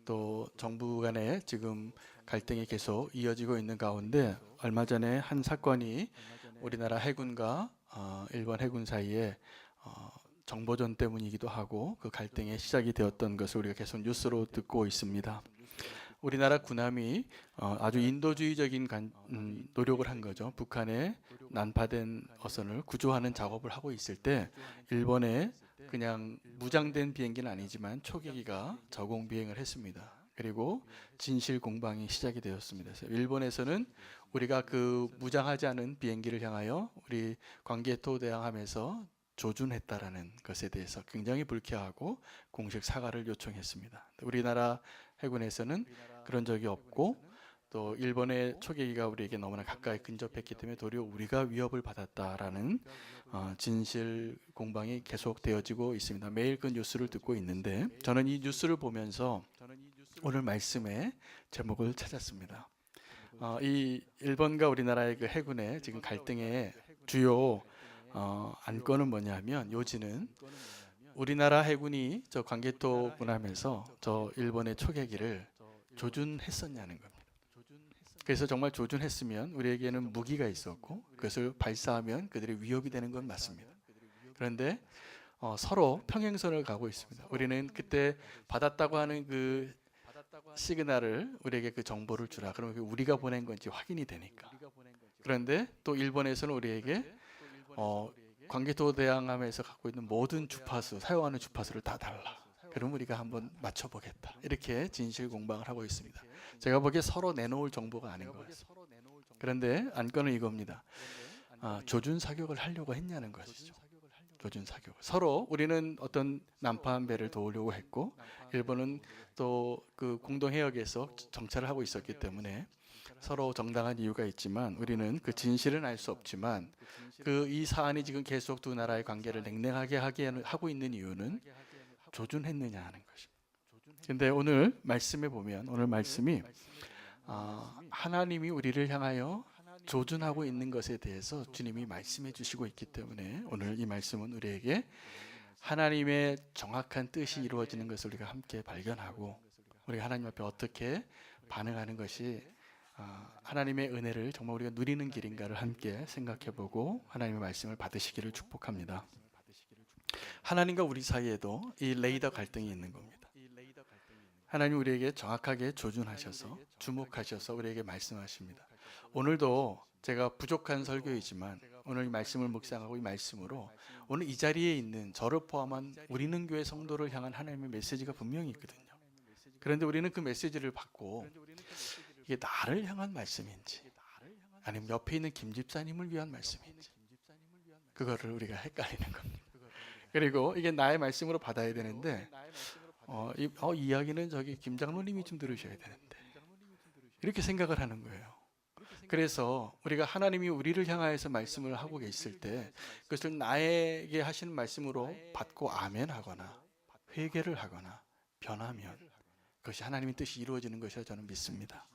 또 정부 간에 지금 갈등이 계속 이어지고 있는 가운데 얼마 전에 한 사건이 우리나라 해군과 일본 해군 사이에 정보전 때문이기도 하고 그 갈등의 시작이 되었던 것을 우리가 계속 뉴스로 듣고 있습니다. 우리나라 군함이 아주 인도주의적인 노력을 한 거죠. 북한의 난파된 어선을 구조하는 작업을 하고 있을 때 일본의 그냥 무장된 비행기는 아니지만 초계기가 저공 비행을 했습니다. 그리고 진실 공방이 시작이 되었습니다. 그래서 일본에서는 우리가 그 무장하지 않은 비행기를 향하여 우리 관개토 대항함에서 조준했다라는 것에 대해서 굉장히 불쾌하고 공식 사과를 요청했습니다. 우리나라 해군에서는 그런 적이 없고 또 일본의 초계기가 우리에게 너무나 가까이 근접했기 때문에 도리어 우리가 위협을 받았다라는 진실 공방이 계속되어지고 있습니다. 매일 그 뉴스를 듣고 있는데 저는 이 뉴스를 보면서 오늘 말씀의 제목을 찾았습니다. 이 일본과 우리나라의 그 해군의 지금 갈등의 주요 안건은 뭐냐면 요지는 우리나라 해군이 저 관개토 군함에서 저 일본의 초계기를 조준했었냐는 겁니다. 그래서 정말 조준했으면 우리에게는 무기가 있었고 그것을 발사하면 그들의 위협이 되는 건 맞습니다. 그런데 서로 평행선을 가고 있습니다. 우리는 그때 받았다고 하는 그 시그널을 우리에게 그 정보를 주라. 그러면 우리가 보낸 건지 확인이 되니까. 그런데 또 일본에서는 우리에게 관개토 대항함에서 갖고 있는 모든 주파수, 사용하는 주파수를 다 달라. 그럼 우리가 한번 맞춰보겠다. 이렇게 진실 공방을 하고 있습니다. 제가 보기에 서로 내놓을 정보가 아닌 것 같습니다. 그런데 안건은 이겁니다. 조준 사격을 하려고 했냐는 것이죠. 조준 사격. 서로 우리는 어떤 난파한 배를 도우려고 했고 일본은 또 그 공동 해역에서 정찰을 하고 있었기 때문에 서로 정당한 이유가 있지만 우리는 그 진실은 알 수 없지만 그 이 사안이 지금 계속 두 나라의 관계를 냉랭하게 하고 있는 이유는 조준했느냐 하는 것입니다. 근데 오늘 말씀에 보면 오늘 말씀이 하나님이 우리를 향하여 조준하고 있는 것에 대해서 주님이 말씀해 주시고 있기 때문에 오늘 이 말씀은 우리에게 하나님의 정확한 뜻이 이루어지는 것을 우리가 함께 발견하고 우리가 하나님 앞에 어떻게 반응하는 것이 하나님의 은혜를 정말 우리가 누리는 길인가를 함께 생각해보고 하나님의 말씀을 받으시기를 축복합니다. 하나님과 우리 사이에도 이 레이더 갈등이 있는 겁니다. 하나님 우리에게 정확하게 조준하셔서 주목하셔서 우리에게 말씀하십니다. 오늘도 제가 부족한 설교이지만 오늘 이 말씀을 묵상하고 이 말씀으로 오늘 이 자리에 있는 저를 포함한 우리는 교회 성도를 향한 하나님의 메시지가 분명히 있거든요. 그런데 우리는 그 메시지를 받고 이게 나를 향한 말씀인지 아니면 옆에 있는 김 집사님을 위한 말씀인지 그거를 우리가 헷갈리는 겁니다. 그리고 이게 나의 말씀으로 받아야 되는데 이 이야기는 저기 김 장로님이 좀 들으셔야 되는데 이렇게 생각을 하는 거예요. 그래서 우리가 하나님이 우리를 향하여서 말씀을 하고 계실 때 그것을 나에게 하시는 말씀으로 받고 아멘하거나 회개를 하거나 변하면 그것이 하나님의 뜻이 이루어지는 것이라 저는 믿습니다.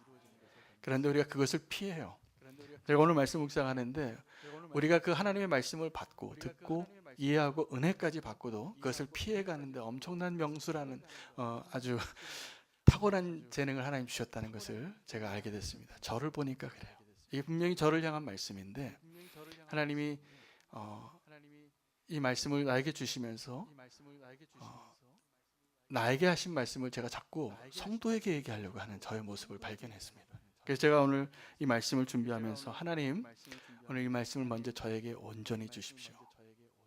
그런데 우리가 그것을 피해요. 제가 오늘 말씀 묵상하는데 우리가 그 하나님의 말씀을 받고 듣고 이해하고 은혜까지 받고도 그것을 피해가는데 엄청난 명수라는 아주 탁월한 재능을 하나님 주셨다는 것을 제가 알게 됐습니다. 저를 보니까 그래요. 이게 분명히 저를 향한 말씀인데 하나님이 이 말씀을 나에게 주시면서 나에게 하신 말씀을 제가 자꾸 성도에게 얘기하려고 하는 저의 모습을 발견했습니다. 그래서 제가 오늘 이 말씀을 준비하면서 하나님 오늘 이 말씀을 먼저 저에게 온전히 주십시오.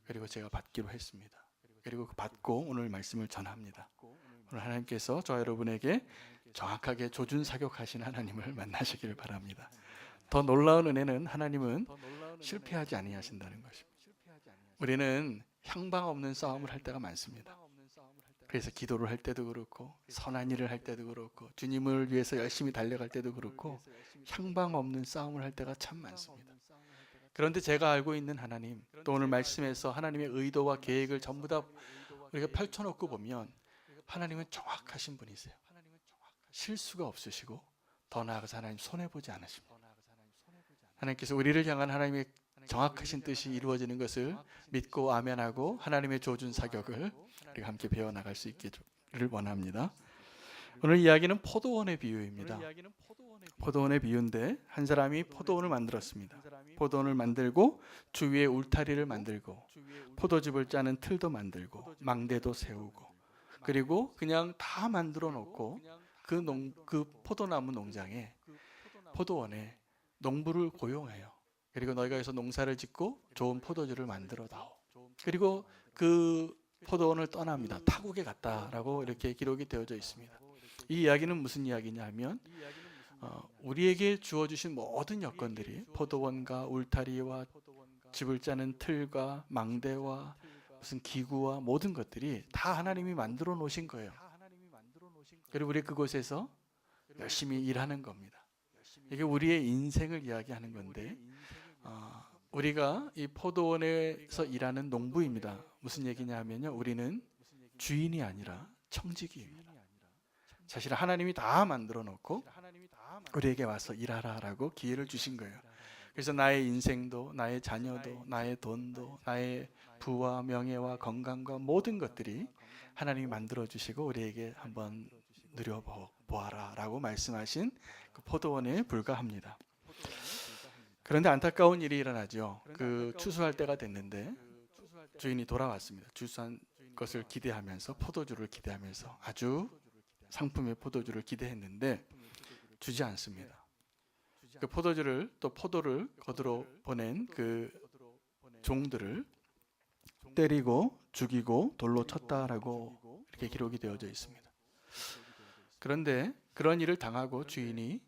그리고 제가 받기로 했습니다. 그리고 받고 오늘 말씀을 전합니다. 오늘 하나님께서 저 여러분에게 정확하게 조준 사격하신 하나님을 만나시기를 바랍니다. 더 놀라운 은혜는 하나님은 실패하지 아니하신다는 것입니다. 우리는 향방 없는 싸움을 할 때가 많습니다. 그래서 기도를 할 때도 그렇고 선한 일을 할 때도 그렇고 주님을 위해서 열심히 달려갈 때도 그렇고 향방 없는 싸움을 할 때가 참 많습니다. 그런데 제가 알고 있는 하나님 또 오늘 말씀에서 하나님의 의도와 계획을 전부 다 우리가 펼쳐놓고 보면 하나님은 정확하신 분이세요. 실수가 없으시고 더 나아가서 하나님 손해보지 않으십니다. 하나님께서 우리를 향한 하나님의 정확하신 뜻이 이루어지는 것을 믿고 아멘하고 하나님의 조준 사격을 우리가 함께 배워나갈 수 있기를 원합니다. 오늘 이야기는 포도원의 비유입니다. 포도원의 비유인데 한 사람이 포도원을 만들었습니다. 포도원을 만들고 주위에 울타리를 만들고 포도즙을 짜는 틀도 만들고 망대도 세우고 그리고 그냥 다 만들어 놓고 그 포도나무 농장에 포도원에 농부를 고용해요. 그리고 너희가 여기서 농사를 짓고 좋은 포도주를 만들어 다오. 그리고 그 포도원을 떠납니다. 타국에 갔다라고 이렇게 기록이 되어져 있습니다. 이 이야기는 무슨 이야기냐 하면 우리에게 주어주신 모든 여건들이 포도원과 울타리와 집을 짜는 틀과 망대와 무슨 기구와 모든 것들이 다 하나님이 만들어 놓으신 거예요. 그리고 우리 그곳에서 열심히 일하는 겁니다. 이게 우리의 인생을 이야기하는 건데 우리가 이 포도원에서 일하는 농부입니다. 무슨 얘기냐 하면요, 우리는 주인이 아니라 청지기입니다. 사실 하나님이 다 만들어 놓고 우리에게 와서 일하라라고 기회를 주신 거예요. 그래서 나의 인생도 나의 자녀도 나의 돈도 나의 부와 명예와 건강과 모든 것들이 하나님이 만들어 주시고 우리에게 한번 누려보아라 라고 말씀하신 그 포도원에 불과합니다. 그런데 안타까운 일이 일어나죠. 그 추수할 때가 됐는데 주인이 돌아왔습니다. 추수한 것을 기대하면서 포도주를 기대하면서 아주 상품의 포도주를 기대했는데 주지 않습니다. 그 포도주를 또 포도를 거두러 보낸 그 종들을 때리고 죽이고 돌로 쳤다라고 이렇게 기록이 되어져 있습니다. 그런데 그런 일을 당하고 주인이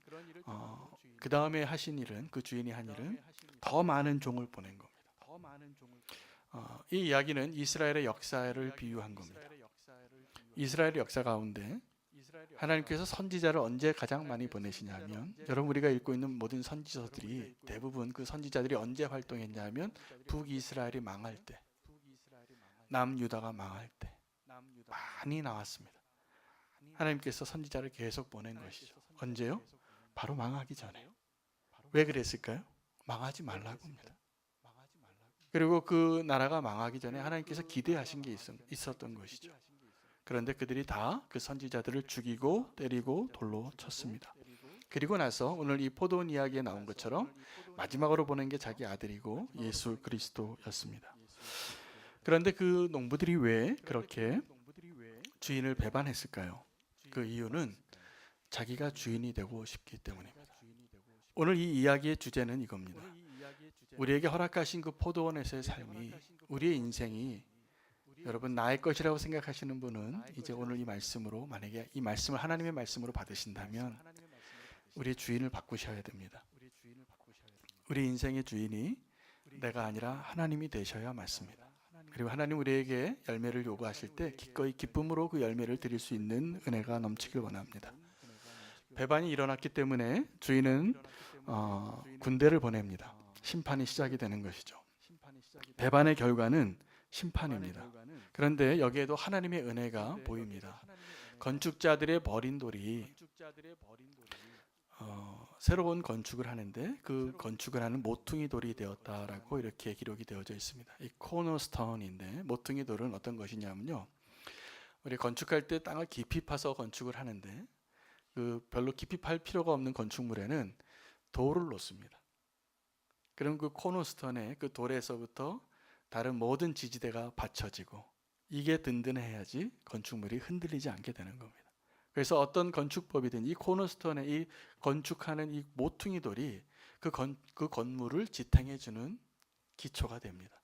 그 다음에 하신 일은 그 주인이 한 일은 더 많은 종을 보낸 겁니다. 이 이야기는 이스라엘의 역사를 비유한 겁니다. 이스라엘의 역사 가운데 하나님께서 선지자를 언제 가장 많이 보내시냐 하면 여러분 우리가 읽고 있는 모든 선지서들이 대부분 그 선지자들이 언제 활동했냐 하면 북이스라엘이 망할 때, 남유다가 망할 때 많이 나왔습니다. 하나님께서 선지자를 계속 보낸 것이죠. 언제요? 바로 망하기 전에. 왜 그랬을까요? 망하지 말라고 합니다. 그리고 그 나라가 망하기 전에 하나님께서 기대하신 게 있었던 것이죠. 그런데 그들이 다 그 선지자들을 죽이고 때리고 돌로 쳤습니다. 그리고 나서 오늘 이 포도원 이야기에 나온 것처럼 마지막으로 보낸 게 자기 아들이고 예수 그리스도였습니다. 그런데 그 농부들이 왜 그렇게 주인을 배반했을까요? 그 이유는 자기가 주인이 되고 싶기 때문입니다. 오늘 이 이야기의 주제는 이겁니다. 우리에게 허락하신 그 포도원에서의 삶이, 우리의 인생이 여러분 나의 것이라고 생각하시는 분은 이제 오늘 이 말씀으로, 만약에 이 말씀을 하나님의 말씀으로 받으신다면 우리의 주인을 바꾸셔야 됩니다. 우리 인생의 주인이 내가 아니라 하나님이 되셔야 맞습니다. 그리고 하나님 우리에게 열매를 요구하실 때 기꺼이 기쁨으로 그 열매를 드릴 수 있는 은혜가 넘치길 원합니다. 배반이 일어났기 때문에 주인은 군대를 보냅니다. 심판이 시작이 되는 것이죠. 배반의 결과는 심판입니다. 그런데 여기에도 하나님의 은혜가 보입니다. 건축자들의 버린 돌이 새로운 건축을 하는데 그 건축을 하는 모퉁이 돌이 되었다라고 이렇게 기록이 되어져 있습니다. 이 코너스톤인데 모퉁이 돌은 어떤 것이냐면요, 우리 건축할 때 땅을 깊이 파서 건축을 하는데 그 별로 깊이 팔 필요가 없는 건축물에는 돌을 놓습니다. 그럼 그 코너스톤에 그 돌에서부터 다른 모든 지지대가 받쳐지고 이게 든든해야지 건축물이 흔들리지 않게 되는 겁니다. 그래서 어떤 건축법이든 이 코너스톤에 이 건축하는 이 모퉁이 돌이 그 건물을 지탱해주는 기초가 됩니다.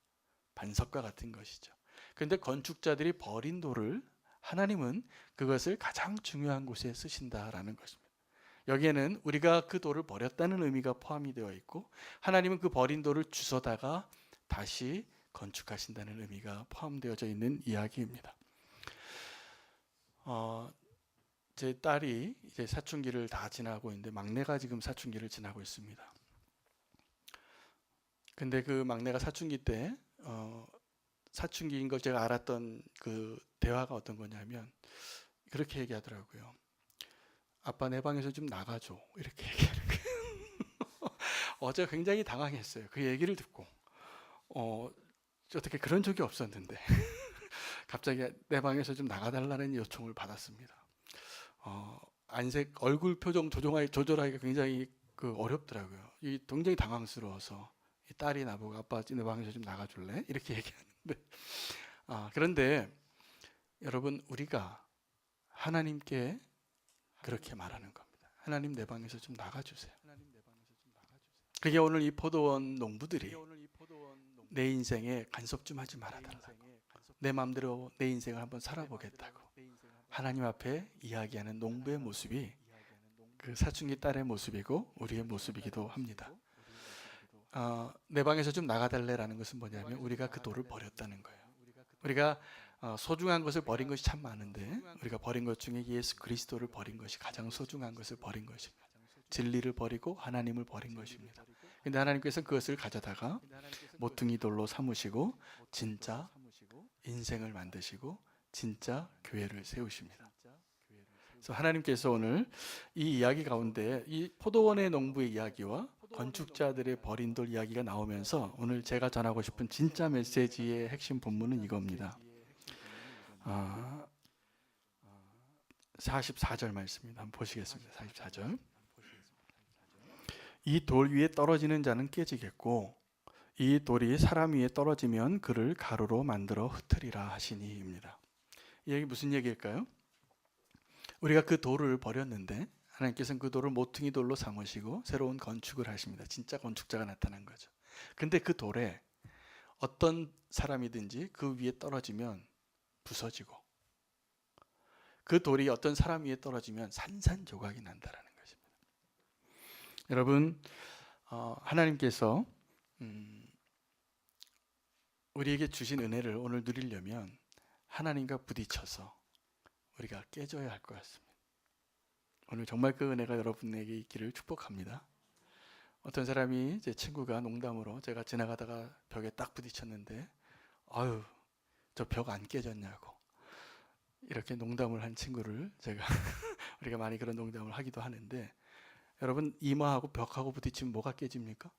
반석과 같은 것이죠. 그런데 건축자들이 버린 돌을 하나님은 그것을 가장 중요한 곳에 쓰신다라는 것입니다. 여기에는 우리가 그 돌을 버렸다는 의미가 포함이 되어 있고 하나님은 그 버린 돌을 주워다가 다시 건축하신다는 의미가 포함되어져 있는 이야기입니다. 제 딸이 이제 사춘기를 다 지나고 있는데 막내가 지금 사춘기를 지나고 있습니다. 근데 그 막내가 사춘기 때 사춘기인 걸 제가 알았던 그 대화가 어떤 거냐면 그렇게 얘기하더라고요. 아빠 내 방에서 좀 나가줘 이렇게 얘기하는 거예요. 어제 굉장히 당황했어요. 그 얘기를 듣고 어떻게 그런 적이 없었는데 갑자기 내 방에서 좀 나가달라는 요청을 받았습니다. 안색 얼굴 표정 조절하기가 굉장히 어렵더라고요. 이 굉장히 당황스러워서 이 딸이 나보고 아빠 내 방에서 좀 나가줄래? 이렇게 얘기하는데 그런데 여러분 우리가 하나님께 그렇게 말하는 겁니다. 하나님 내 방에서 좀 나가주세요. 그게 오늘 이 포도원 농부들이 내 인생에 간섭 좀 하지 말아달라고, 내 마음대로 내 인생을 한번 살아보겠다고 하나님 앞에 이야기하는 농부의 모습이 그 사춘기 딸의 모습이고 우리의 모습이기도 합니다. 내 방에서 좀 나가달래라는 것은 뭐냐면 우리가 그 돌을 버렸다는 거예요. 우리가 소중한 것을 버린 것이 참 많은데 우리가 버린 것 중에 예수 그리스도를 버린 것이 가장 소중한 것을 버린 것입니다. 진리를 버리고 하나님을 버린 것입니다. 근데 하나님께서 그것을 가져다가 모퉁이 돌로 삼으시고 진짜 인생을 만드시고 진짜 교회를 세우십니다. 그래서 하나님께서 오늘 이 이야기 가운데 이 포도원의 농부의 이야기와 건축자들의 버린 돌 이야기가 나오면서 오늘 제가 전하고 싶은 진짜 메시지의 핵심 본문은 이겁니다. 44절 말씀입니다. 한번 보시겠습니다. 44절. 이 돌 위에 떨어지는 자는 깨지겠고 이 돌이 사람 위에 떨어지면 그를 가루로 만들어 흩으리라 하시니입니다. 이 얘기 무슨 얘기일까요? 우리가 그 돌을 버렸는데 하나님께서는 그 돌을 모퉁이 돌로 삼으시고 새로운 건축을 하십니다. 진짜 건축자가 나타난 거죠. 근데 그 돌에 어떤 사람이든지 그 위에 떨어지면 부서지고 그 돌이 어떤 사람 위에 떨어지면 산산조각이 난다라는 것입니다. 여러분, 하나님께서 우리에게 주신 은혜를 오늘 누리려면 하나님과 부딪혀서 우리가 깨져야 할 것 같습니다. 오늘 정말 그 은혜가 여러분에게 있기를 축복합니다. 어떤 사람이 제 친구가 농담으로 제가 지나가다가 벽에 딱 부딪혔는데 아유 저 벽 안 깨졌냐고 이렇게 농담을 한 친구를 제가 우리가 많이 그런 농담을 하기도 하는데 여러분 이마하고 벽하고 부딪히면 뭐가 깨집니까?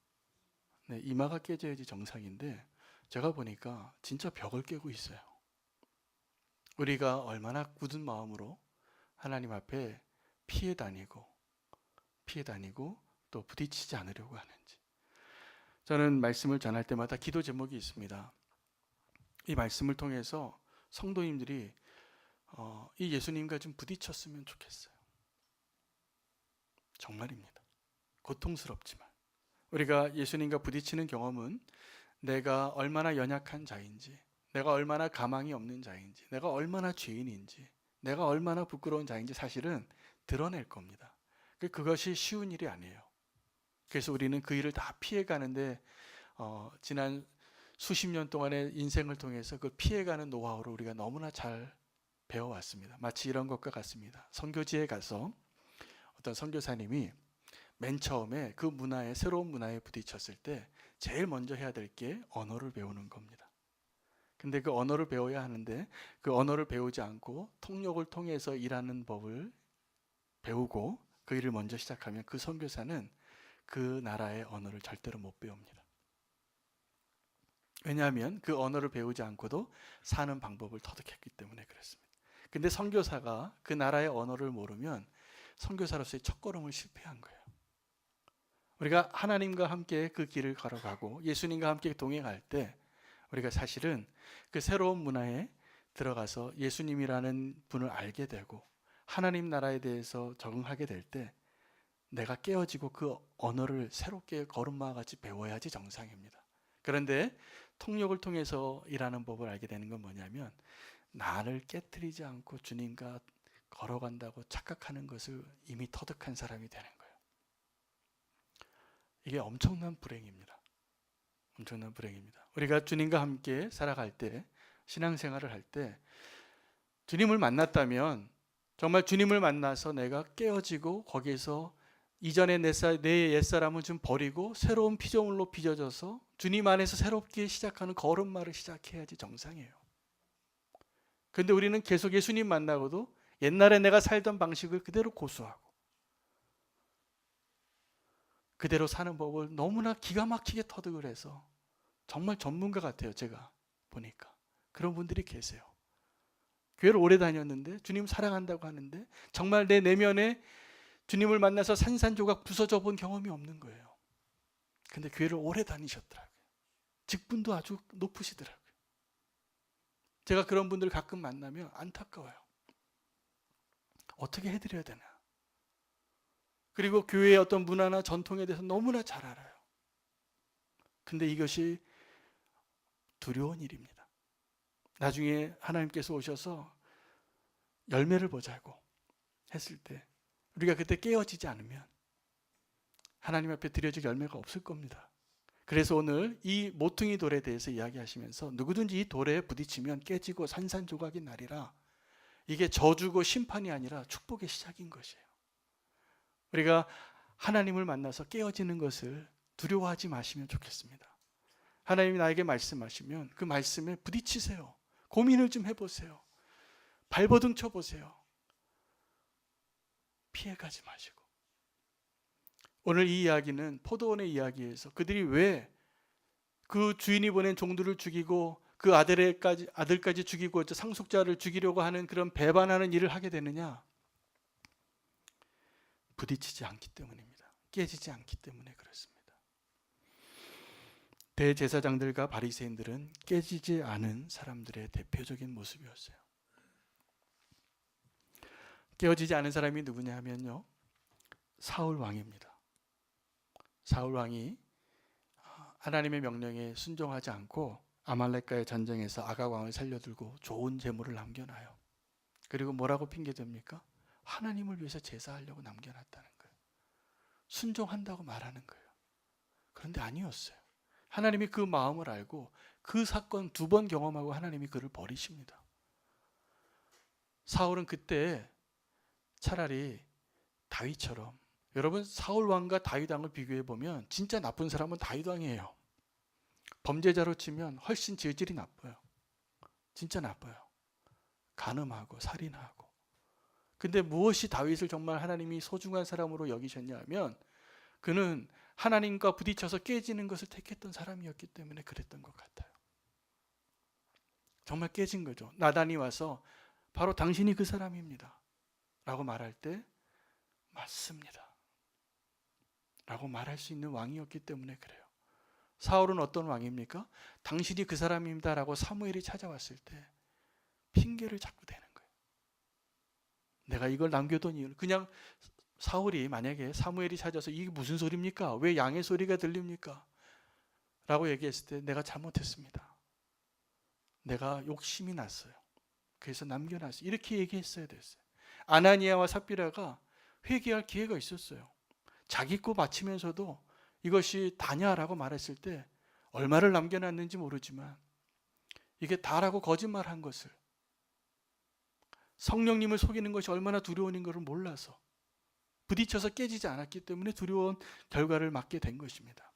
네, 이마가 깨져야지 정상인데 제가 보니까 진짜 벽을 깨고 있어요. 우리가 얼마나 굳은 마음으로 하나님 앞에 피해 다니고 또 부딪히지 않으려고 하는지. 저는 말씀을 전할 때마다 기도 제목이 있습니다. 이 말씀을 통해서 성도님들이 이 예수님과 좀 부딪혔으면 좋겠어요. 정말입니다. 고통스럽지만 우리가 예수님과 부딪히는 경험은 내가 얼마나 연약한 자인지, 내가 얼마나 가망이 없는 자인지, 내가 얼마나 죄인인지, 내가 얼마나 부끄러운 자인지 사실은 드러낼 겁니다. 그것이 쉬운 일이 아니에요. 그래서 우리는 그 일을 다 피해가는데 지난 수십 년 동안의 인생을 통해서 그 피해가는 노하우를 우리가 너무나 잘 배워왔습니다. 마치 이런 것과 같습니다. 선교지에 가서 어떤 선교사님이 맨 처음에 그 문화에 새로운 문화에 부딪혔을 때 제일 먼저 해야 될 게 언어를 배우는 겁니다. 근데 그 언어를 배워야 하는데 그 언어를 배우지 않고 통역을 통해서 일하는 법을 배우고 그 일을 먼저 시작하면 그 선교사는 그 나라의 언어를 절대로 못 배웁니다. 왜냐하면 그 언어를 배우지 않고도 사는 방법을 터득했기 때문에 그렇습니다. 근데 선교사가 그 나라의 언어를 모르면 선교사로서의 첫걸음을 실패한 거예요. 우리가 하나님과 함께 그 길을 걸어가고 예수님과 함께 동행할 때 우리가 사실은 그 새로운 문화에 들어가서 예수님이라는 분을 알게 되고 하나님 나라에 대해서 적응하게 될 때 내가 깨어지고 그 언어를 새롭게 걸음마와 같이 배워야지 정상입니다. 그런데 통역을 통해서 일하는 법을 알게 되는 건 뭐냐면 나를 깨트리지 않고 주님과 걸어간다고 착각하는 것을 이미 터득한 사람이 되는 거예요. 이게 엄청난 불행입니다. 엄청난 불행입니다. 우리가 주님과 함께 살아갈 때, 신앙생활을 할 때 주님을 만났다면 정말 주님을 만나서 내가 깨어지고 거기에서 이전에 내 옛사람은 좀 버리고 새로운 피조물로 빚어져서 주님 안에서 새롭게 시작하는 걸음마를 시작해야지 정상이에요. 그런데 우리는 계속 예수님 만나고도 옛날에 내가 살던 방식을 그대로 고수하고 그대로 사는 법을 너무나 기가 막히게 터득을 해서 정말 전문가 같아요. 제가 보니까 그런 분들이 계세요. 교회를 오래 다녔는데 주님 사랑한다고 하는데 정말 내 내면에 주님을 만나서 산산조각 부서져 본 경험이 없는 거예요. 근데 교회를 오래 다니셨더라고요. 직분도 아주 높으시더라고요. 제가 그런 분들 가끔 만나면 안타까워요. 어떻게 해드려야 되나. 그리고 교회의 어떤 문화나 전통에 대해서 너무나 잘 알아요. 근데 이것이 두려운 일입니다. 나중에 하나님께서 오셔서 열매를 보자고 했을 때 우리가 그때 깨어지지 않으면 하나님 앞에 드려질 열매가 없을 겁니다. 그래서 오늘 이 모퉁이 돌에 대해서 이야기하시면서 누구든지 이 돌에 부딪히면 깨지고 산산조각이 나리라. 이게 저주고 심판이 아니라 축복의 시작인 것이에요. 우리가 하나님을 만나서 깨어지는 것을 두려워하지 마시면 좋겠습니다. 하나님이 나에게 말씀하시면 그 말씀에 부딪히세요. 고민을 좀 해보세요. 발버둥 쳐보세요. 피해가지 마시고. 오늘 이 이야기는 포도원의 이야기에서 그들이 왜 그 주인이 보낸 종들을 죽이고 그 아들까지 죽이고 상속자를 죽이려고 하는 그런 배반하는 일을 하게 되느냐? 부딪히지 않기 때문입니다. 깨지지 않기 때문에 그렇습니다. 대제사장들과 바리새인들은 깨지지 않은 사람들의 대표적인 모습이었어요. 깨어지지 않은 사람이 누구냐 하면요, 사울 왕입니다. 사울 왕이 하나님의 명령에 순종하지 않고 아말렉과의 전쟁에서 아각 왕을 살려들고 좋은 재물을 남겨놔요. 그리고 뭐라고 핑계댑니까? 하나님을 위해서 제사하려고 남겨놨다는 거예요. 순종한다고 말하는 거예요. 그런데 아니었어요. 하나님이 그 마음을 알고 그 사건 2번 경험하고 하나님이 그를 버리십니다. 사울은 그때 차라리 다윗처럼, 여러분 사울 왕과 다윗 왕을 비교해 보면 진짜 나쁜 사람은 다윗 왕이에요. 범죄자로 치면 훨씬 질질이 나빠요. 진짜 나빠요. 간음하고 살인하고. 근데 무엇이 다윗을 정말 하나님이 소중한 사람으로 여기셨냐 하면 그는 하나님과 부딪혀서 깨지는 것을 택했던 사람이었기 때문에 그랬던 것 같아요. 정말 깨진 거죠. 나단이 와서 바로 당신이 그 사람입니다 라고 말할 때 맞습니다 라고 말할 수 있는 왕이었기 때문에 그래요. 사울은 어떤 왕입니까? 당신이 그 사람입니다 라고 사무엘이 찾아왔을 때 핑계를 자꾸 대는 거예요. 내가 이걸 남겨둔 이유는, 그냥 사울이 만약에 사무엘이 찾아서 이게 무슨 소리입니까? 왜 양의 소리가 들립니까? 라고 얘기했을 때 내가 잘못했습니다. 내가 욕심이 났어요. 그래서 남겨놨어요. 이렇게 얘기했어야 됐어요. 아나니아와 삽비라가 회개할 기회가 있었어요. 자기 거 바치면서도 이것이 다냐라고 말했을 때 얼마를 남겨놨는지 모르지만 이게 다라고 거짓말한 것을, 성령님을 속이는 것이 얼마나 두려운 것을 몰라서 부딪혀서 깨지지 않았기 때문에 두려운 결과를 맞게 된 것입니다.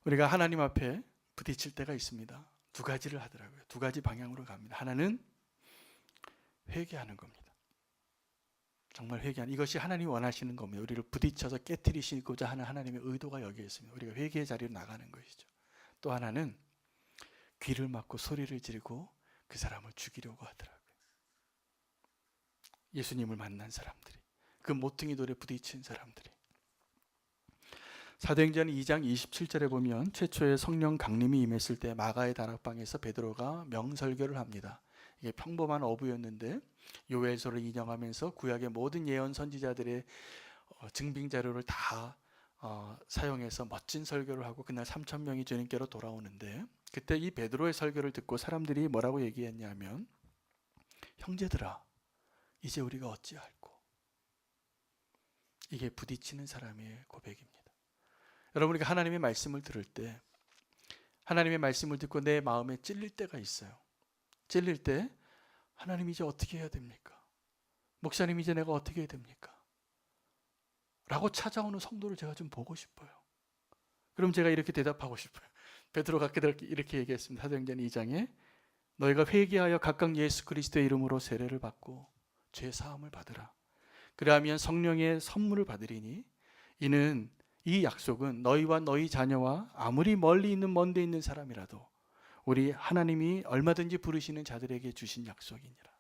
우리가 하나님 앞에 부딪힐 때가 있습니다. 2가지를 하더라고요. 2가지 방향으로 갑니다. 하나는 회개하는 겁니다. 정말 회개하는, 이것이 하나님이 원하시는 겁니다. 우리를 부딪혀서 깨트리시고자 하는 하나님의 의도가 여기에 있습니다. 우리가 회개의 자리로 나가는 것이죠. 또 하나는 귀를 막고 소리를 지르고 그 사람을 죽이려고 하더라고요. 예수님을 만난 사람들이, 그 모퉁이 돌에 부딪힌 사람들이. 사도행전 2장 27절에 보면 최초의 성령 강림이 임했을 때 마가의 다락방에서 베드로가 명설교를 합니다. 이게 평범한 어부였는데 요엘서를 인용하면서 구약의 모든 예언 선지자들의 증빙 자료를 다 사용해서 멋진 설교를 하고 그날 3,000명이 주님께로 돌아오는데, 그때 이 베드로의 설교를 듣고 사람들이 뭐라고 얘기했냐면, 형제들아 이제 우리가 어찌할꼬. 이게 부딪히는 사람의 고백입니다. 여러분, 우리가 하나님의 말씀을 들을 때, 하나님의 말씀을 듣고 내 마음에 찔릴 때가 있어요. 찔릴 때 하나님 이제 어떻게 해야 됩니까? 목사님 이제 내가 어떻게 해야 됩니까? 라고 찾아오는 성도를 제가 좀 보고 싶어요. 그럼 제가 이렇게 대답하고 싶어요. 베드로가 이렇게 얘기했습니다. 사도행전 2장에 너희가 회개하여 각각 예수 그리스도의 이름으로 세례를 받고 죄 사함을 받으라. 그러하면 성령의 선물을 받으리니 이는 이 약속은 너희와 너희 자녀와 아무리 멀리 있는 먼 데 있는 사람이라도 우리 하나님이 얼마든지 부르시는 자들에게 주신 약속이니라.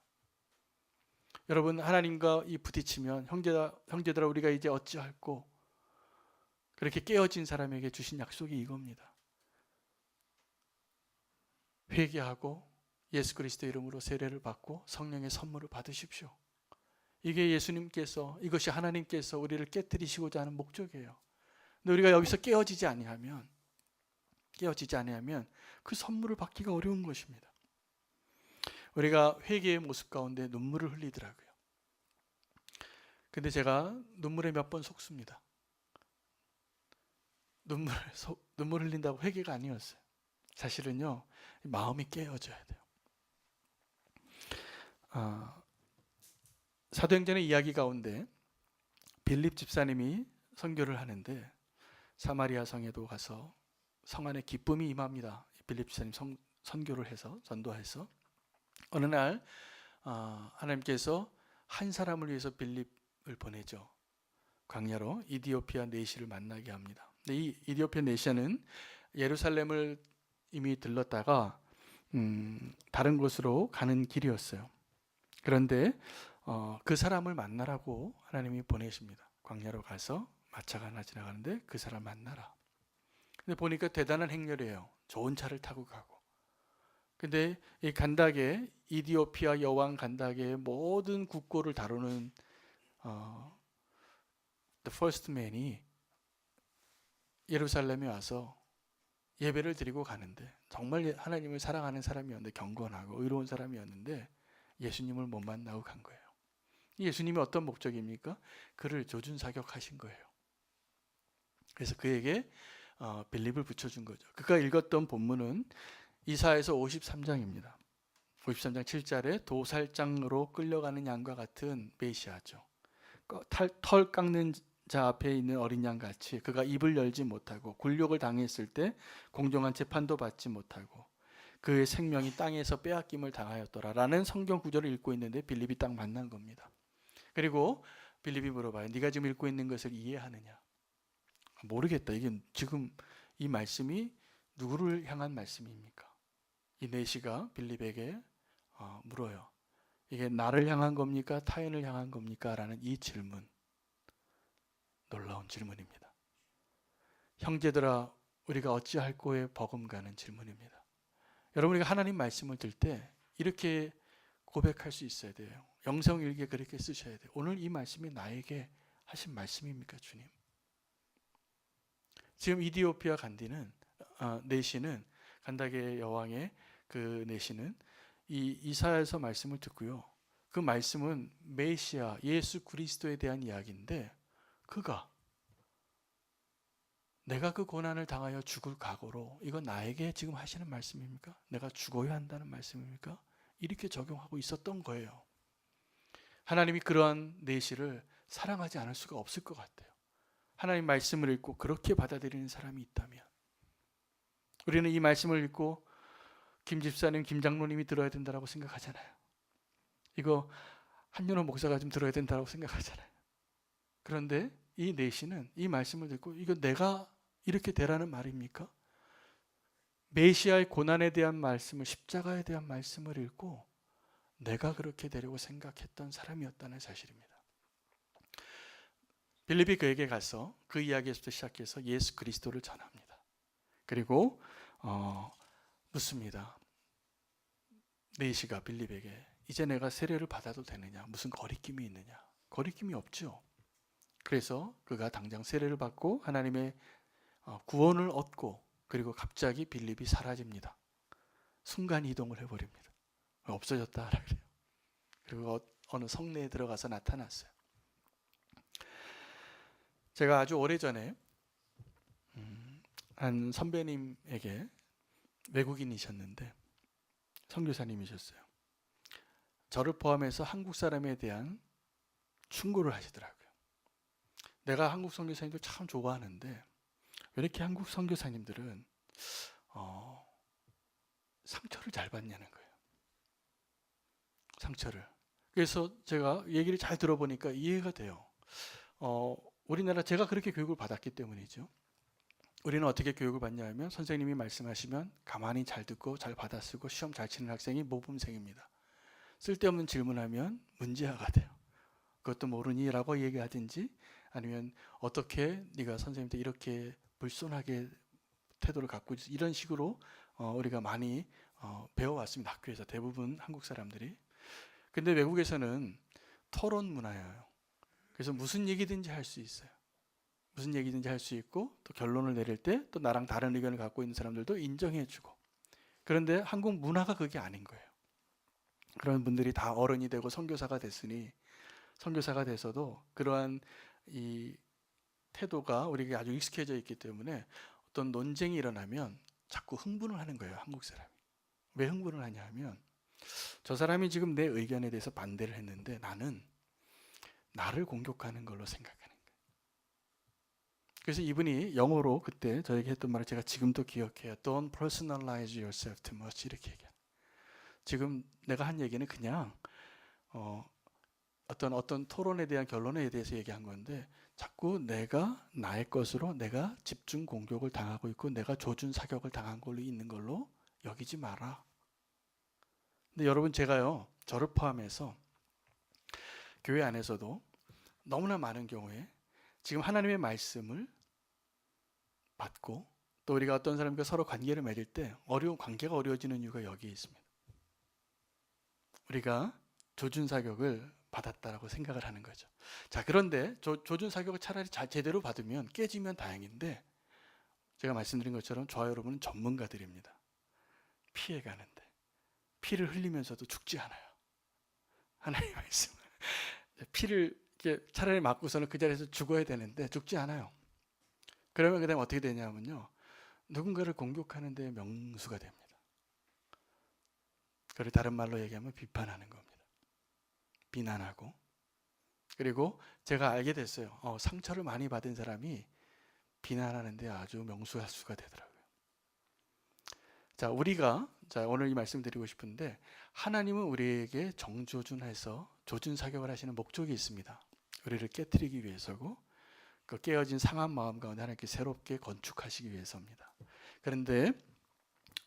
여러분, 하나님과 이 부딪히면 형제들아 우리가 이제 어찌할꼬, 그렇게 깨어진 사람에게 주신 약속이 이겁니다. 회개하고 예수 그리스도 이름으로 세례를 받고 성령의 선물을 받으십시오. 이게 예수님께서, 이것이 하나님께서 우리를 깨뜨리시고자 하는 목적이에요. 근데 우리가 여기서 깨어지지 아니하면 그 선물을 받기가 어려운 것입니다. 우리가 회개의 모습 가운데 눈물을 흘리더라고요. 근데 제가 눈물에 몇 번 속습니다. 눈물 흘린다고 회개가 아니었어요. 사실은요, 마음이 깨어져야 돼요. 사도행전의 이야기 가운데 빌립 집사님이 선교를 하는데 사마리아 성에도 가서 성 안에 기쁨이 임합니다. 빌립 집사님 선교를 해서, 전도해서 어느 날 하나님께서 한 사람을 위해서 빌립을 보내죠. 광야로 이디오피아 내시를 만나게 합니다. 근데 이 이디오피아 내시는 예루살렘을 이미 들렀다가 다른 곳으로 가는 길이었어요. 그런데 그 사람을 만나라고 하나님이 보내십니다. 광야로 가서 마차가 하나 지나가는데 그 사람 만나라. 근데 보니까 대단한 행렬이에요. 좋은 차를 타고 가고. 근데 이 간다게, 이디오피아 여왕 간다게의 모든 국고를 다루는 The First Man이 예루살렘에 와서 예배를 드리고 가는데, 정말 하나님을 사랑하는 사람이었는데, 경건하고 의로운 사람이었는데 예수님을 못 만나고 간 거예요. 예수님이 어떤 목적입니까? 그를 조준사격하신 거예요. 그래서 그에게 빌립을 붙여준 거죠. 그가 읽었던 본문은 이사야서 53장입니다. 53장 7절에 도살장으로 끌려가는 양과 같은 메시아죠. 털 깎는 자 앞에 있는 어린 양같이 그가 입을 열지 못하고 굴욕을 당했을 때 공정한 재판도 받지 못하고 그의 생명이 땅에서 빼앗김을 당하였더라라는 성경 구절을 읽고 있는데 빌립이 딱 만난 겁니다. 그리고 빌립이 물어봐요. 네가 지금 읽고 있는 것을 이해하느냐? 모르겠다. 이게 지금 이 말씀이 누구를 향한 말씀입니까? 이 내시가 빌립에게 물어요. 이게 나를 향한 겁니까? 타인을 향한 겁니까? 라는 이 질문, 놀라운 질문입니다. 형제들아 우리가 어찌할꼬에 버금가는 질문입니다. 여러분, 우리가 하나님 말씀을 들 때 이렇게 고백할 수 있어야 돼요. 영성일기에 그렇게 쓰셔야 돼요. 오늘 이 말씀이 나에게 하신 말씀입니까, 주님? 지금 이디오피아 내시는 간다게 여왕의 그 내시는 이 이사야서 말씀을 듣고요. 그 말씀은 메시아 예수 그리스도에 대한 이야기인데, 그가 내가 그 고난을 당하여 죽을 각오로, 이건 나에게 지금 하시는 말씀입니까? 내가 죽어야 한다는 말씀입니까? 이렇게 적용하고 있었던 거예요. 하나님이 그러한 내시를 사랑하지 않을 수가 없을 것 같아요. 하나님 말씀을 읽고 그렇게 받아들이는 사람이 있다면, 우리는 이 말씀을 읽고 김 집사님, 김 장로님이 들어야 된다고 생각하잖아요. 이거 한윤호 목사가 좀 들어야 된다고 생각하잖아요. 그런데 이 내시는 이 말씀을 듣고 이거 내가 이렇게 되라는 말입니까? 메시아의 고난에 대한 말씀을, 십자가에 대한 말씀을 읽고 내가 그렇게 되려고 생각했던 사람이었다는 사실입니다. 빌립이 그에게 가서 그 이야기에서부터 시작해서 예수 그리스도를 전합니다. 그리고 묻습니다. 내시가 빌립에게 이제 내가 세례를 받아도 되느냐? 무슨 거리낌이 있느냐? 거리낌이 없죠. 그래서 그가 당장 세례를 받고 하나님의 구원을 얻고, 그리고 갑자기 빌립이 사라집니다. 순간 이동을 해버립니다. 없어졌다 그래요. 그리고 어느 성내에 들어가서 나타났어요. 제가 아주 오래전에 한 선배님에게, 외국인이셨는데 선교사님이셨어요. 저를 포함해서 한국 사람에 대한 충고를 하시더라고요. 내가 한국 선교사님들 참 좋아하는데 왜 이렇게 한국 선교사님들은 상처를 잘 받냐는 거예요. 상처를. 그래서 제가 얘기를 잘 들어보니까 이해가 돼요. 우리나라, 제가 그렇게 교육을 받았기 때문이죠. 우리는 어떻게 교육을 받냐 하면 선생님이 말씀하시면 가만히 잘 듣고 잘 받아쓰고 시험 잘 치는 학생이 모범생입니다. 쓸데없는 질문하면 문제아가 돼요. 그것도 모르니? 라고 얘기하든지 아니면 어떻게 네가 선생님한테 이렇게 불손하게 태도를 갖고 있어? 이런 식으로 우리가 많이 배워왔습니다. 학교에서 대부분 한국 사람들이. 근데 외국에서는 토론 문화예요. 그래서 무슨 얘기든지 할 수 있어요. 무슨 얘기든지 할 수 있고 또 결론을 내릴 때 또 나랑 다른 의견을 갖고 있는 사람들도 인정해주고. 그런데 한국 문화가 그게 아닌 거예요. 그런 분들이 다 어른이 되고 선교사가 됐으니 선교사가 돼서도 그러한 이 태도가 우리에게 아주 익숙해져 있기 때문에 어떤 논쟁이 일어나면 자꾸 흥분을 하는 거예요. 한국 사람이. 왜 흥분을 하냐 하면 저 사람이 지금 내 의견에 대해서 반대를 했는데 나는 나를 공격하는 걸로 생각하는 거예요. 그래서 이분이 영어로 그때 저에게 했던 말을 제가 지금도 기억해요. Don't personalize yourself too much 이렇게 얘기해요. 지금 내가 한 얘기는 그냥 어떤 토론에 대한 결론에 대해서 얘기한 건데 자꾸 내가 나의 것으로 내가 집중 공격을 당하고 있고 내가 조준 사격을 당한 걸로 있는 걸로 여기지 마라. 근데 여러분 제가요 저를 포함해서 교회 안에서도 너무나 많은 경우에 지금 하나님의 말씀을 받고 또 우리가 어떤 사람과 서로 관계를 맺을 때 관계가 어려워지는 이유가 여기에 있습니다. 우리가 조준 사격을 받았다라고 생각을 하는 거죠. 자, 그런데 조준 사격을 차라리 제대로 받으면 깨지면 다행인데 제가 말씀드린 것처럼 저와 여러분은 전문가들입니다. 피해가는데 피를 흘리면서도 죽지 않아요. 하나님의 말씀 피를 이렇게 차라리 맞고서는 그 자리에서 죽어야 되는데 죽지 않아요. 그러면 그다음 어떻게 되냐면요. 누군가를 공격하는 데 명수가 됩니다. 그걸 다른 말로 얘기하면 비판하는 겁니다. 비난하고. 그리고 제가 알게 됐어요. 상처를 많이 받은 사람이 비난하는데 아주 명수가 되더라고요. 자, 오늘 이 말씀 드리고 싶은데 하나님은 우리에게 정조준해서 조준 사격을 하시는 목적이 있습니다. 우리를 깨트리기 위해서고 그 깨어진 상한 마음 가운데 하나님께 새롭게 건축하시기 위해서입니다. 그런데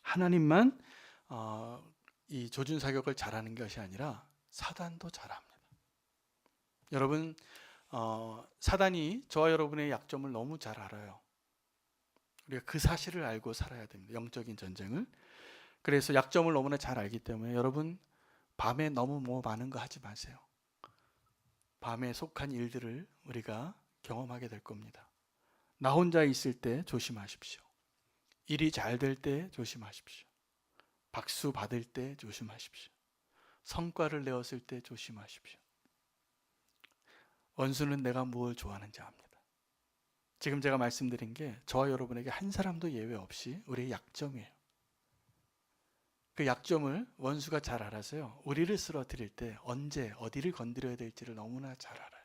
하나님만 이 조준 사격을 잘하는 것이 아니라 사단도 잘합니다. 여러분 사단이 저와 여러분의 약점을 너무 잘 알아요. 우리가 그 사실을 알고 살아야 됩니다. 영적인 전쟁을. 그래서 약점을 너무나 잘 알기 때문에 여러분 밤에 너무 많은 거 하지 마세요. 밤에 속한 일들을 우리가 경험하게 될 겁니다. 나 혼자 있을 때 조심하십시오. 일이 잘 될 때 조심하십시오. 박수 받을 때 조심하십시오. 성과를 내었을 때 조심하십시오. 원수는 내가 무엇을 좋아하는지 압니다. 지금 제가 말씀드린 게 저와 여러분에게 한 사람도 예외 없이 우리의 약점이에요. 그 약점을 원수가 잘 알아서요. 우리를 쓰러뜨릴 때 언제 어디를 건드려야 될지를 너무나 잘 알아요.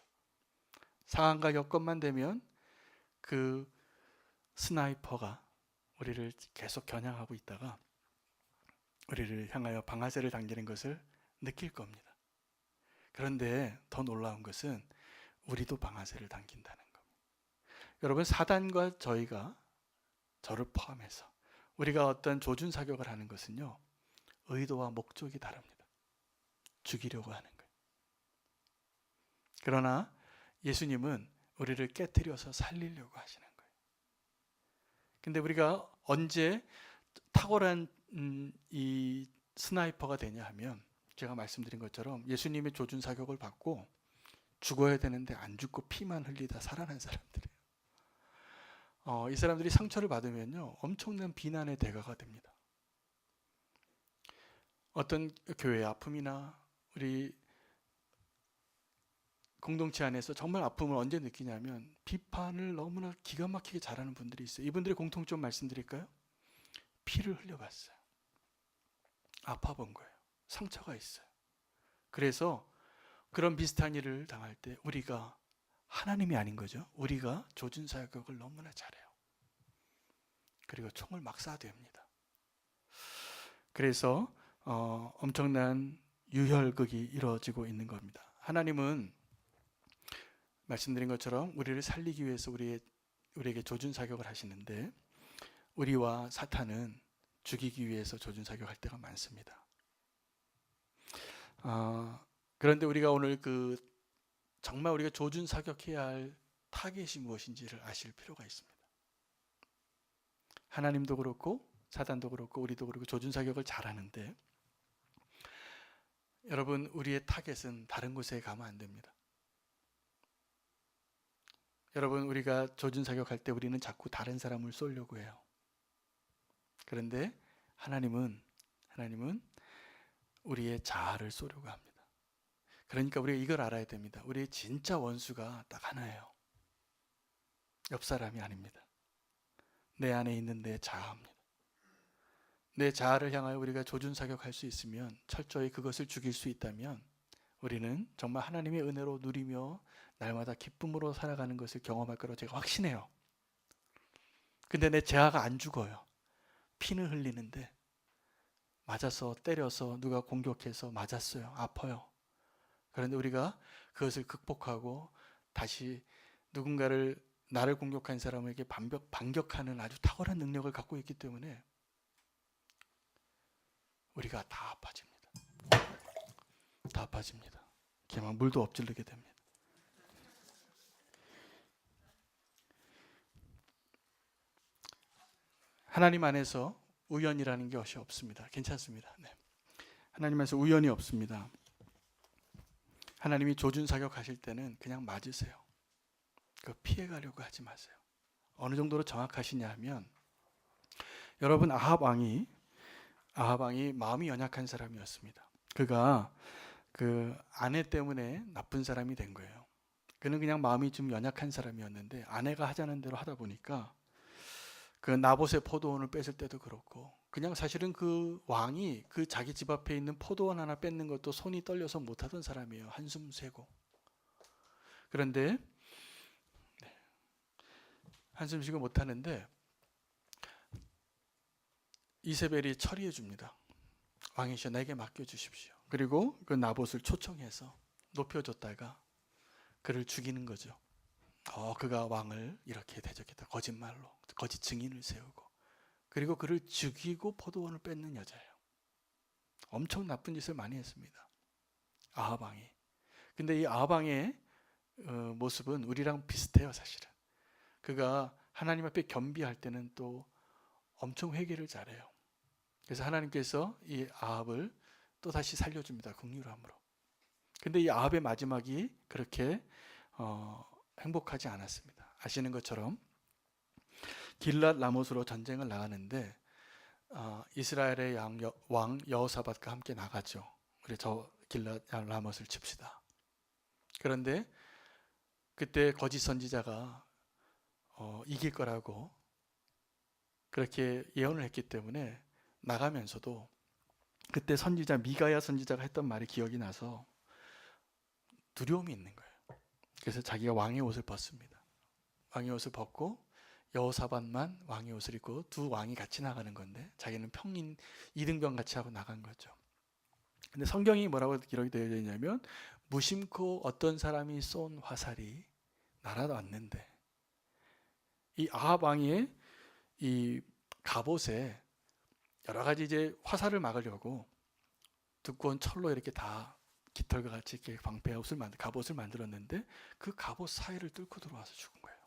상황과 여건만 되면 그 스나이퍼가 우리를 계속 겨냥하고 있다가 우리를 향하여 방아쇠를 당기는 것을 느낄 겁니다. 그런데 더 놀라운 것은 우리도 방아쇠를 당긴다는 겁니다. 여러분 사단과 저를 포함해서 우리가 어떤 조준 사격을 하는 것은요. 의도와 목적이 다릅니다. 죽이려고 하는 거예요. 그러나 예수님은 우리를 깨트려서 살리려고 하시는 거예요. 근데 우리가 언제 탁월한 이 스나이퍼가 되냐 하면 제가 말씀드린 것처럼 예수님의 조준 사격을 받고 죽어야 되는데 안 죽고 피만 흘리다 살아난 사람들이에요. 이 사람들이 상처를 받으면요 엄청난 비난의 대가가 됩니다. 어떤 교회의 아픔이나 우리 공동체 안에서 정말 아픔을 언제 느끼냐면 비판을 너무나 기가 막히게 잘하는 분들이 있어요. 이분들의 공통점 말씀드릴까요? 피를 흘려봤어요. 아파본 거예요. 상처가 있어요. 그래서 그런 비슷한 일을 당할 때 우리가 하나님이 아닌 거죠. 우리가 조준 사격을 너무나 잘해요. 그리고 총을 막 쏴댑니다. 그래서 엄청난 유혈극이 이루어지고 있는 겁니다. 하나님은 말씀드린 것처럼 우리를 살리기 위해서 우리에게 조준 사격을 하시는데 우리와 사탄은 죽이기 위해서 조준 사격할 때가 많습니다. 그런데 우리가 오늘 정말 우리가 조준 사격해야 할 타겟이 무엇인지를 아실 필요가 있습니다. 하나님도 그렇고 사단도 그렇고 우리도 그렇고 조준 사격을 잘하는데 여러분 우리의 타겟은 다른 곳에 가면 안 됩니다. 여러분 우리가 조준 사격할 때 우리는 자꾸 다른 사람을 쏘려고 해요. 그런데 하나님은 우리의 자아를 쏘려고 합니다. 그러니까 우리가 이걸 알아야 됩니다. 우리의 진짜 원수가 딱 하나예요. 옆 사람이 아닙니다. 내 안에 있는 내 자아입니다. 내 자아를 향하여 우리가 조준 사격할 수 있으면, 철저히 그것을 죽일 수 있다면 우리는 정말 하나님의 은혜로 누리며 날마다 기쁨으로 살아가는 것을 경험할 거라고 제가 확신해요. 근데 내 자아가 안 죽어요. 피는 흘리는데, 맞아서 때려서 누가 공격해서 맞았어요. 아파요. 그런데 우리가 그것을 극복하고 다시 나를 공격한 사람에게 반격하는 아주 탁월한 능력을 갖고 있기 때문에 우리가 다 아파집니다. 다 아파집니다. 이렇게 막 물도 엎질르게 됩니다. 하나님 안에서 우연이라는 것이 없습니다. 괜찮습니다. 네. 하나님 안에서 우연이 없습니다. 하나님이 조준 사격하실 때는 그냥 맞으세요. 피해가려고 하지 마세요. 어느 정도로 정확하시냐 하면, 여러분 아합 왕이 마음이 연약한 사람이었습니다. 그가 그 아내 때문에 나쁜 사람이 된 거예요. 그는 그냥 마음이 좀 연약한 사람이었는데 아내가 하자는 대로 하다 보니까 그 나봇의 포도원을 뺏을 때도 그렇고, 그냥 사실은 그 왕이 그 자기 집 앞에 있는 포도원 하나 뺏는 것도 손이 떨려서 못하던 사람이에요. 한숨 쉬고. 그런데 한숨 쉬고 못하는데 이세벨이 처리해 줍니다. 왕이시여 내게 맡겨주십시오. 그리고 그 나봇을 초청해서 높여줬다가 그를 죽이는 거죠. 그가 왕을 이렇게 대적했다. 거짓말로, 거짓 증인을 세우고, 그리고 그를 죽이고 포도원을 뺏는 여자예요. 엄청 나쁜 짓을 많이 했습니다. 아합 왕이. 근데 이 아합 왕의 모습은 우리랑 비슷해요. 사실은 그가 하나님 앞에 겸비할 때는 또 엄청 회개를 잘해요. 그래서 하나님께서 이 아합을 또 다시 살려줍니다. 긍휼함으로. 근데 이 아합의 마지막이 그렇게 행복하지 않았습니다. 아시는 것처럼 길랏 라못으로 전쟁을 나가는데 이스라엘의 왕 여호사밧과 함께 나가죠. 우리 저 길랏 라못을 칩시다. 그런데 그때 거짓 선지자가 이길 거라고 그렇게 예언을 했기 때문에 나가면서도 그때 선지자 미가야 선지자가 했던 말이 기억이 나서 두려움이 있는 거예요. 그래서 자기가 왕의 옷을 벗습니다. 왕의 옷을 벗고 여호사밧만 왕의 옷을 입고 두 왕이 같이 나가는 건데 자기는 평민 2등병 같이 하고 나간 거죠. 근데 성경이 뭐라고 기록이 되어 있냐면, 무심코 어떤 사람이 쏜 화살이 날아왔는데 이 아합 왕의 이 갑옷에 여러 가지 이제 화살을 막으려고 두꺼운 철로 이렇게 다 깃털과 같이 이렇게 갑옷을 만들었는데 그 갑옷 사이를 뚫고 들어와서 죽은 거예요.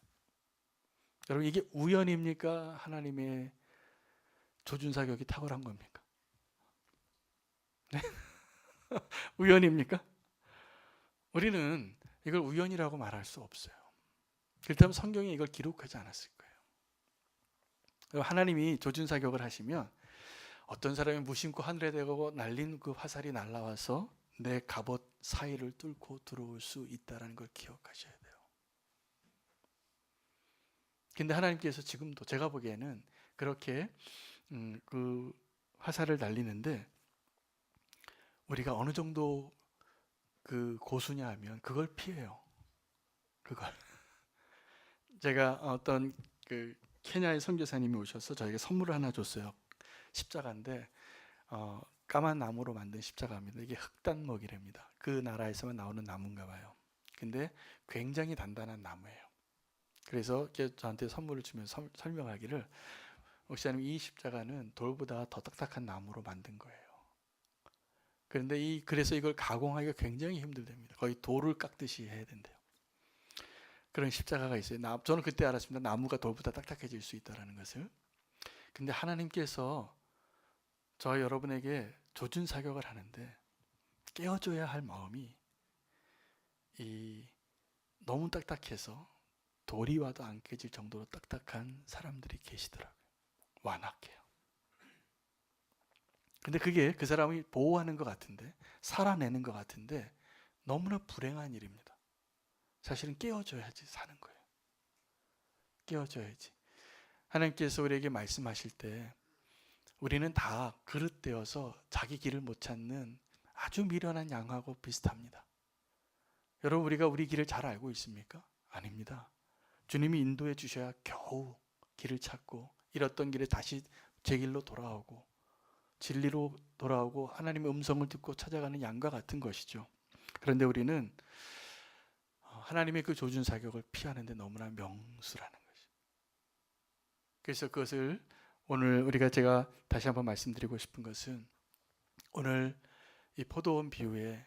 여러분 이게 우연입니까? 하나님의 조준 사격이 탁월한 겁니까? 네? 우연입니까? 우리는 이걸 우연이라고 말할 수 없어요. 그렇다면 성경이 이걸 기록하지 않았을 거예요. 하나님이 조준 사격을 하시면 어떤 사람이 무심코 하늘에 대고 날린 그 화살이 날아와서 내 갑옷 사이를 뚫고 들어올 수 있다는 걸 기억하셔야 돼요. 근데 하나님께서 지금도 제가 보기에는 그렇게 그 화살을 날리는데 우리가 어느 정도 그 고수냐 하면 그걸 피해요. 그걸. 제가 어떤 그 케냐의 선교사님이 오셔서 저에게 선물을 하나 줬어요. 십자가인데 까만 나무로 만든 십자가입니다. 이게 흑단목이랍니다. 그 나라에서만 나오는 나무인가 봐요. 근데 굉장히 단단한 나무예요. 그래서 저한테 선물을 주면서 설명하기를, 목사님, 이 십자가는 돌보다 더 딱딱한 나무로 만든 거예요. 그런데 그래서 이걸 가공하기가 굉장히 힘들답니다. 거의 돌을 깎듯이 해야 된대요. 그런 십자가가 있어요. 저는 그때 알았습니다. 나무가 돌보다 딱딱해질 수 있다는 것을. 근데 하나님께서 저 여러분에게 조준 사격을 하는데 깨어줘야 할 마음이 너무 딱딱해서 돌이 와도 안 깨질 정도로 딱딱한 사람들이 계시더라고요. 완악해요. 근데 그게 그 사람이 보호하는 것 같은데, 살아내는 것 같은데 너무나 불행한 일입니다. 사실은 깨워줘야지 사는 거예요. 깨워줘야지. 하나님께서 우리에게 말씀하실 때 우리는 다 그릇되어서 자기 길을 못 찾는 아주 미련한 양하고 비슷합니다. 여러분, 우리가 우리 길을 잘 알고 있습니까? 아닙니다. 주님이 인도해 주셔야 겨우 길을 찾고 잃었던 길에 다시 제 길로 돌아오고 진리로 돌아오고 하나님의 음성을 듣고 찾아가는 양과 같은 것이죠. 그런데 우리는 하나님의 그 조준 사격을 피하는데 너무나 명수라는 것이죠. 그래서 그것을 오늘 제가 다시 한번 말씀드리고 싶은 것은, 오늘 이 포도원 비유의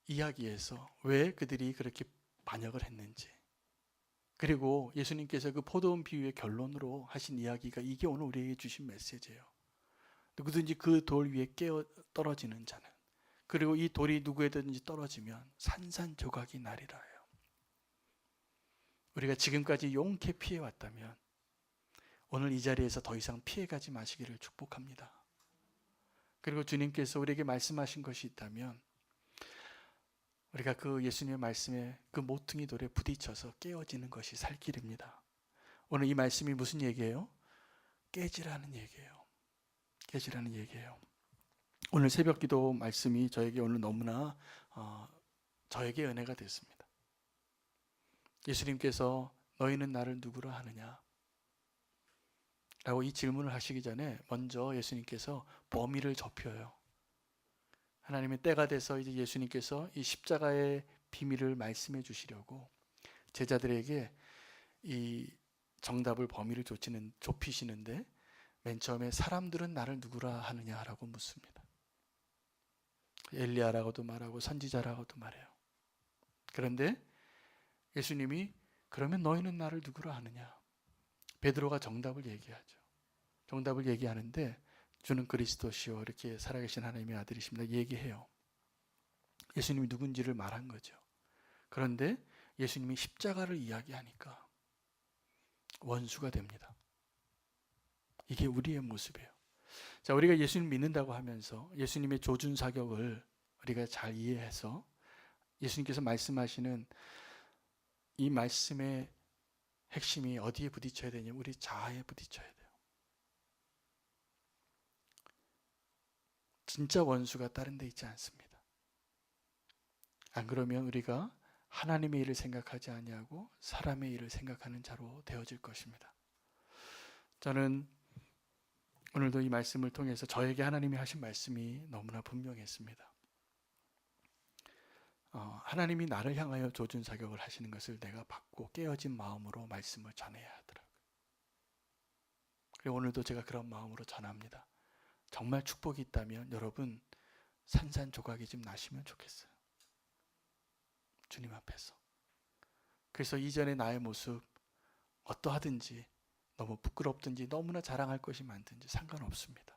이야기에서 왜 그들이 그렇게 반역을 했는지, 그리고 예수님께서 그 포도원 비유의 결론으로 하신 이야기가 이게 오늘 우리에게 주신 메시지예요. 누구든지 그 돌 위에 깨어 떨어지는 자는, 그리고 이 돌이 누구에든지 떨어지면 산산조각이 나리라 해요. 우리가 지금까지 용케 피해왔다면 오늘 이 자리에서 더 이상 피해가지 마시기를 축복합니다. 그리고 주님께서 우리에게 말씀하신 것이 있다면 우리가 그 예수님의 말씀에 그 모퉁이 돌에 부딪혀서 깨어지는 것이 살 길입니다. 오늘 이 말씀이 무슨 얘기예요? 깨지라는 얘기예요. 깨지라는 얘기예요. 오늘 새벽 기도 말씀이 저에게 오늘 너무나 저에게 은혜가 됐습니다. 예수님께서 너희는 나를 누구라 하느냐? 라고 이 질문을 하시기 전에 먼저 예수님께서 범위를 좁혀요. 하나님의 때가 돼서 이제 예수님께서 이 십자가의 비밀을 말씀해 주시려고 제자들에게 이 정답을, 범위를 좁히시는데, 맨 처음에 사람들은 나를 누구라 하느냐라고 묻습니다. 엘리야라고도 말하고 선지자라고도 말해요. 그런데 예수님이 그러면 너희는 나를 누구라 하느냐? 베드로가 정답을 얘기하죠. 정답을 얘기하는데 주는 그리스도시요 이렇게 살아계신 하나님의 아들이십니다 얘기해요. 예수님이 누군지를 말한 거죠. 그런데 예수님이 십자가를 이야기하니까 원수가 됩니다. 이게 우리의 모습이에요. 자, 우리가 예수님 믿는다고 하면서 예수님의 조준 사격을 우리가 잘 이해해서 예수님께서 말씀하시는 이 말씀의 핵심이 어디에 부딪혀야 되냐면 우리 자아에 부딪혀야 돼요. 진짜 원수가 다른 데 있지 않습니다. 안 그러면 우리가 하나님의 일을 생각하지 아니하고 사람의 일을 생각하는 자로 되어질 것입니다. 저는 오늘도 이 말씀을 통해서 저에게 하나님이 하신 말씀이 너무나 분명했습니다. 하나님이 나를 향하여 조준 사격을 하시는 것을 내가 받고 깨어진 마음으로 말씀을 전해야 하더라고요. 그리고 오늘도 제가 그런 마음으로 전합니다. 정말 축복이 있다면 여러분 산산조각이 좀 나시면 좋겠어요. 주님 앞에서. 그래서 이전의 나의 모습 어떠하든지, 너무 부끄럽든지 너무나 자랑할 것이 많든지 상관없습니다.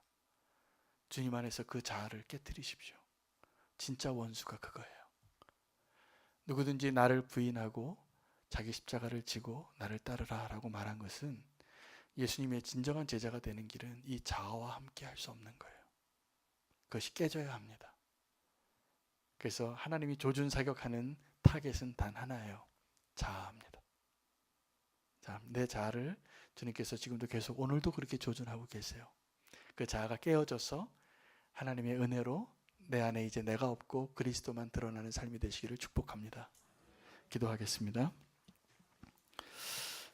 주님 안에서 그 자아를 깨뜨리십시오. 진짜 원수가 그거예요. 누구든지 나를 부인하고 자기 십자가를 지고 나를 따르라 라고 말한 것은 예수님의 진정한 제자가 되는 길은 이 자아와 함께 할 수 없는 거예요. 그것이 깨져야 합니다. 그래서 하나님이 조준 사격하는 타겟은 단 하나예요. 자아입니다. 자, 내 자아를 주님께서 지금도 계속 오늘도 그렇게 조준하고 계세요. 그 자아가 깨어져서 하나님의 은혜로 내 안에 이제 내가 없고 그리스도만 드러나는 삶이 되시기를 축복합니다. 기도하겠습니다.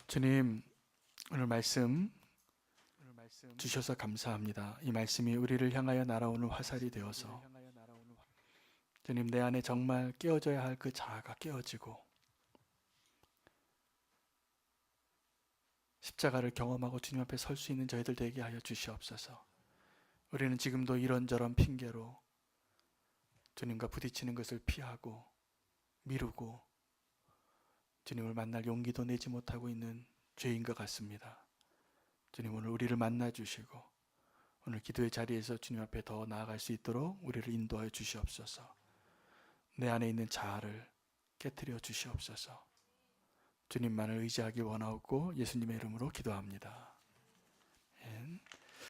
주님, 오늘 말씀 주셔서 감사합니다. 이 말씀이 우리를 향하여 날아오는 화살이 되어서 주님, 내 안에 정말 깨어져야 할 그 자아가 깨어지고 십자가를 경험하고 주님 앞에 설 수 있는 저희들 되게 하여 주시옵소서. 우리는 지금도 이런저런 핑계로 주님과 부딪히는 것을 피하고 미루고 주님을 만날 용기도 내지 못하고 있는 죄인 것 같습니다. 주님, 오늘 우리를 만나 주시고 오늘 기도의 자리에서 주님 앞에 더 나아갈 수 있도록 우리를 인도하여 주시옵소서. 내 안에 있는 자아를 깨트려 주시옵소서. 주님만을 의지하기 원하옵고 예수님의 이름으로 기도합니다.